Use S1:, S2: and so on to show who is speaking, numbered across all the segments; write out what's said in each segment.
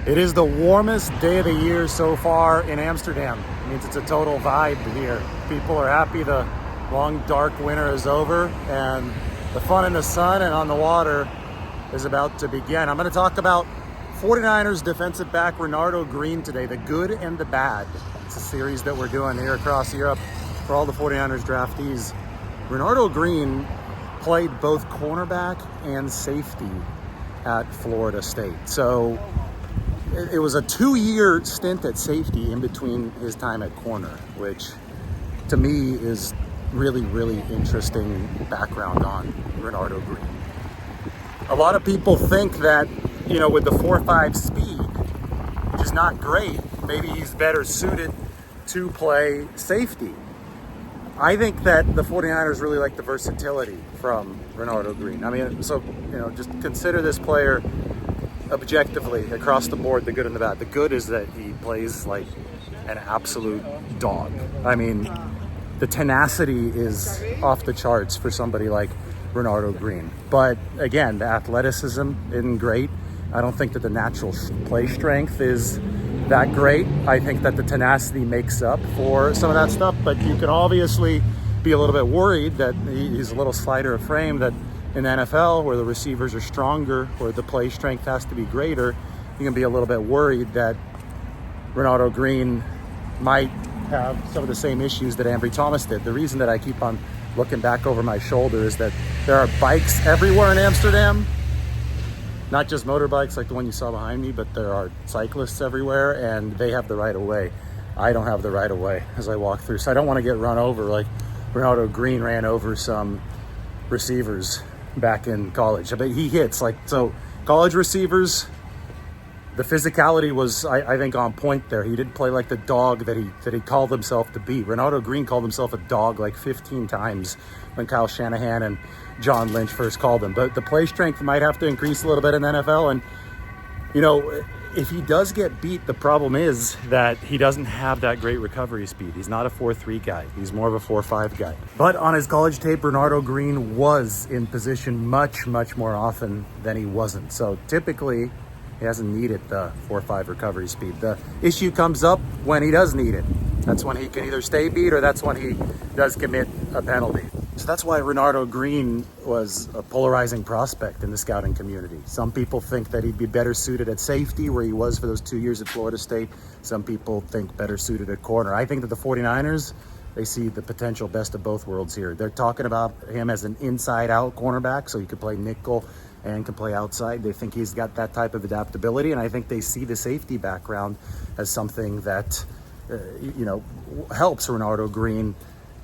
S1: It is the warmest day of the year so far in Amsterdam. It means it's a total vibe here. People are happy the long dark winter is over and the fun in the sun and on the water is about to begin. I'm going to talk about 49ers defensive back Renardo Green today, the good and the bad. It's a series that we're doing here across Europe for all the 49ers draftees. Renardo Green played both cornerback and safety at Florida State. So it was a 2-year stint at safety in between his time at corner, which to me is really, really interesting background on Renardo Green. A lot of people think that, with the 4.5 speed, which is not great, maybe he's better suited to play safety. I think that the 49ers really like the versatility from Renardo Green. I mean, so, just consider this player objectively across the board, the good and the bad. The good is that he plays like an absolute dog. I mean, the tenacity is off the charts for somebody like Renardo Green. But again, the athleticism isn't great. I don't think that the natural play strength is that great. I think that the tenacity makes up for some of that stuff, but you can obviously be a little bit worried that he's a little slighter of frame, that in the NFL, where the receivers are stronger, where the play strength has to be greater, you can be a little bit worried that Renardo Green might have some of the same issues that Ambry Thomas did. The reason that I keep on looking back over my shoulder is that there are bikes everywhere in Amsterdam, not just motorbikes like the one you saw behind me, but there are cyclists everywhere, and they have the right of way. I don't have the right of way as I walk through, so I don't want to get run over like Renardo Green ran over some receivers back in college. But he hits so college receivers, the physicality was, I think, on point there. He did play like the dog that he called himself to be. Renardo Green called himself a dog like 15 times when Kyle Shanahan and John Lynch first called him. But the play strength might have to increase a little bit in the NFL. And, if he does get beat, the problem is that he doesn't have that great recovery speed. He's not a 4.3 guy. He's more of a 4.5 guy. But on his college tape, Renardo Green was in position much, much more often than he wasn't. So typically, he hasn't needed the 4.5 recovery speed. The issue comes up when he does need it. That's when he can either stay beat or that's when he does commit a penalty. So that's why Renardo Green was a polarizing prospect in the scouting community. Some people think that he'd be better suited at safety, where he was for those 2 years at Florida State. Some people think better suited at corner. I think that the 49ers, they see the potential best of both worlds here. They're talking about him as an inside-out cornerback, so he could play nickel and can play outside. They think he's got that type of adaptability, and I think they see the safety background as something that, helps Renardo Green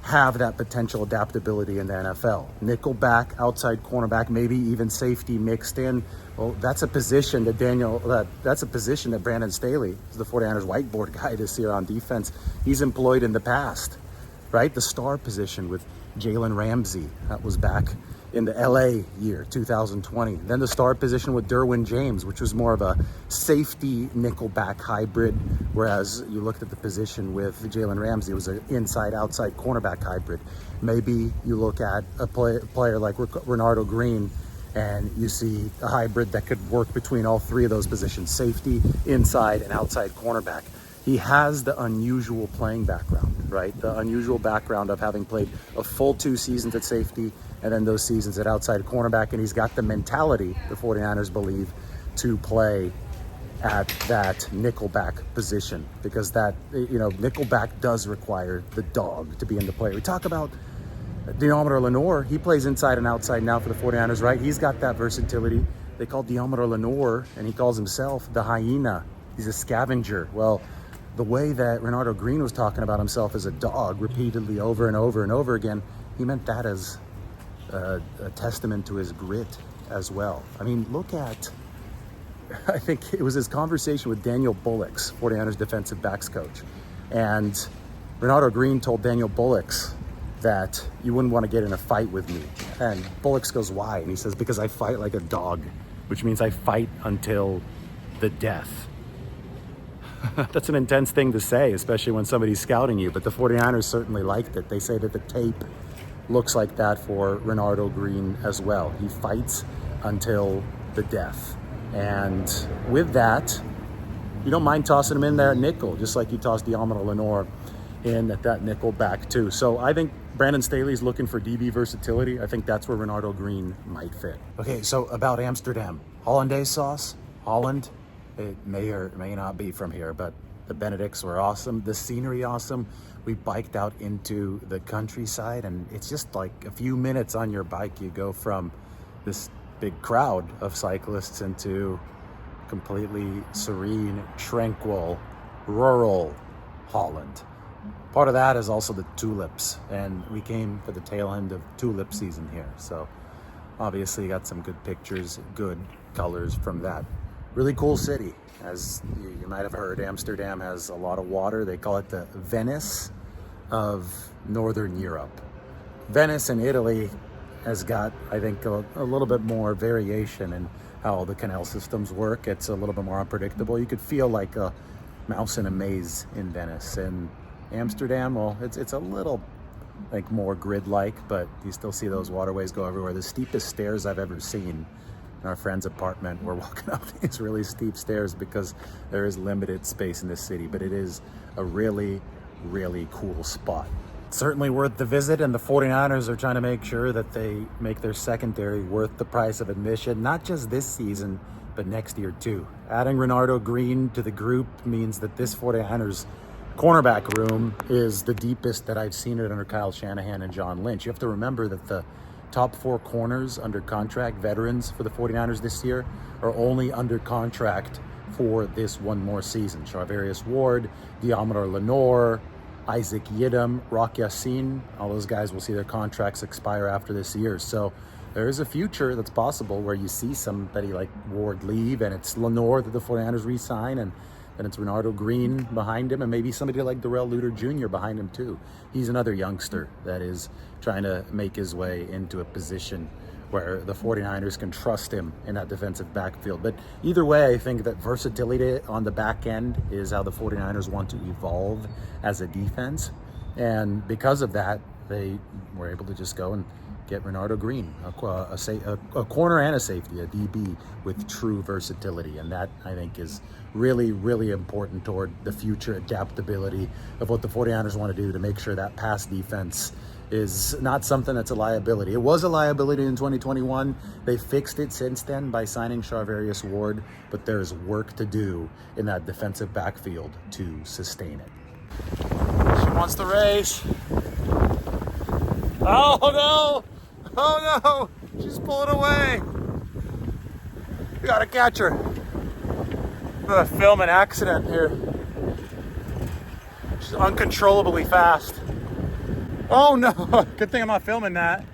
S1: have that potential adaptability in the NFL. Nickelback, outside cornerback, maybe even safety mixed in. Well, that's a position that that's a position that Brandon Staley, the 49ers whiteboard guy this year on defense, he's employed in the past, right? The star position with Jalen Ramsey, that was back in the LA year, 2020. Then the star position with Derwin James, which was more of a safety nickelback hybrid, whereas you looked at the position with Jalen Ramsey, it was an inside-outside cornerback hybrid. Maybe you look at a player like Renardo Green, and you see a hybrid that could work between all three of those positions, safety, inside, and outside cornerback. He has the unusual playing background, right? The unusual background of having played a full 2 seasons at safety and then those seasons at outside cornerback. And he's got the mentality, the 49ers believe, to play at that nickelback position, because that, nickelback does require the dog to be in the play. We talk about Deommodore Lenoir. He plays inside and outside now for the 49ers, right? He's got that versatility. They call Deommodore Lenoir, and he calls himself the hyena. He's a scavenger. Well, the way that Renardo Green was talking about himself as a dog repeatedly over and over and over again, he meant that as a testament to his grit as well. I mean, I think it was his conversation with Daniel Bullocks, 49ers defensive backs coach. And Renardo Green told Daniel Bullocks that you wouldn't want to get in a fight with me. And Bullocks goes, why? And he says, because I fight like a dog, which means I fight until the death. That's an intense thing to say, especially when somebody's scouting you, but the 49ers certainly liked it. They say that the tape looks like that for Renardo Green as well. He fights until the death. And with that, you don't mind tossing him in there at nickel, just like you tossed Diamond Lenore in at that nickel back too. So I think Brandon Staley's looking for DB versatility. I think that's where Renardo Green might fit. Okay, so about Amsterdam. Hollandaise sauce, Holland. It may or may not be from here, but the Benedicts were awesome. The scenery awesome. We biked out into the countryside, and it's just like a few minutes on your bike. You go from this big crowd of cyclists into completely serene, tranquil, rural Holland. Part of that is also the tulips, and we came for the tail end of tulip season here. So obviously got some good pictures, good colors from that. Really cool city. As you might have heard, Amsterdam has a lot of water. They call it the Venice of Northern Europe. Venice in Italy has got, I think, a little bit more variation in how the canal systems work. It's a little bit more unpredictable. You could feel like a mouse in a maze in Venice. And Amsterdam, well, it's a little like more grid-like, but you still see those waterways go everywhere. The steepest stairs I've ever seen in our friend's apartment. We're walking up these really steep stairs because there is limited space in this city, but it is a really, really cool spot. Certainly worth the visit, and the 49ers are trying to make sure that they make their secondary worth the price of admission, not just this season, but next year too. Adding Renardo Green to the group means that this 49ers cornerback room is the deepest that I've seen it under Kyle Shanahan and John Lynch. You have to remember that the top 4 corners under contract, veterans for the 49ers this year, are only under contract for this one more season. Charvarius Ward, Diamond Lenore, Isaac Yiadom, Rock Yassin, all those guys will see their contracts expire after this year. So there is a future that's possible where you see somebody like Ward leave and it's Lenore that the 49ers re-sign, and then it's Renardo Green behind him, and maybe somebody like Darrell Luter Jr. behind him too. He's another youngster that is trying to make his way into a position where the 49ers can trust him in that defensive backfield. But either way, I think that versatility on the back end is how the 49ers want to evolve as a defense. And because of that, they were able to just go and get Renardo Green, a corner and a safety, a DB with true versatility. And that, I think, is really, really important toward the future adaptability of what the 49ers want to do to make sure that pass defense is not something that's a liability. It was a liability in 2021. They fixed it since then by signing Charvarius Ward, but there's work to do in that defensive backfield to sustain it. She wants the race. Oh no! Oh no! She's pulling away. We gotta catch her. I'm gonna film an accident here. She's uncontrollably fast. Oh no! Good thing I'm not filming that.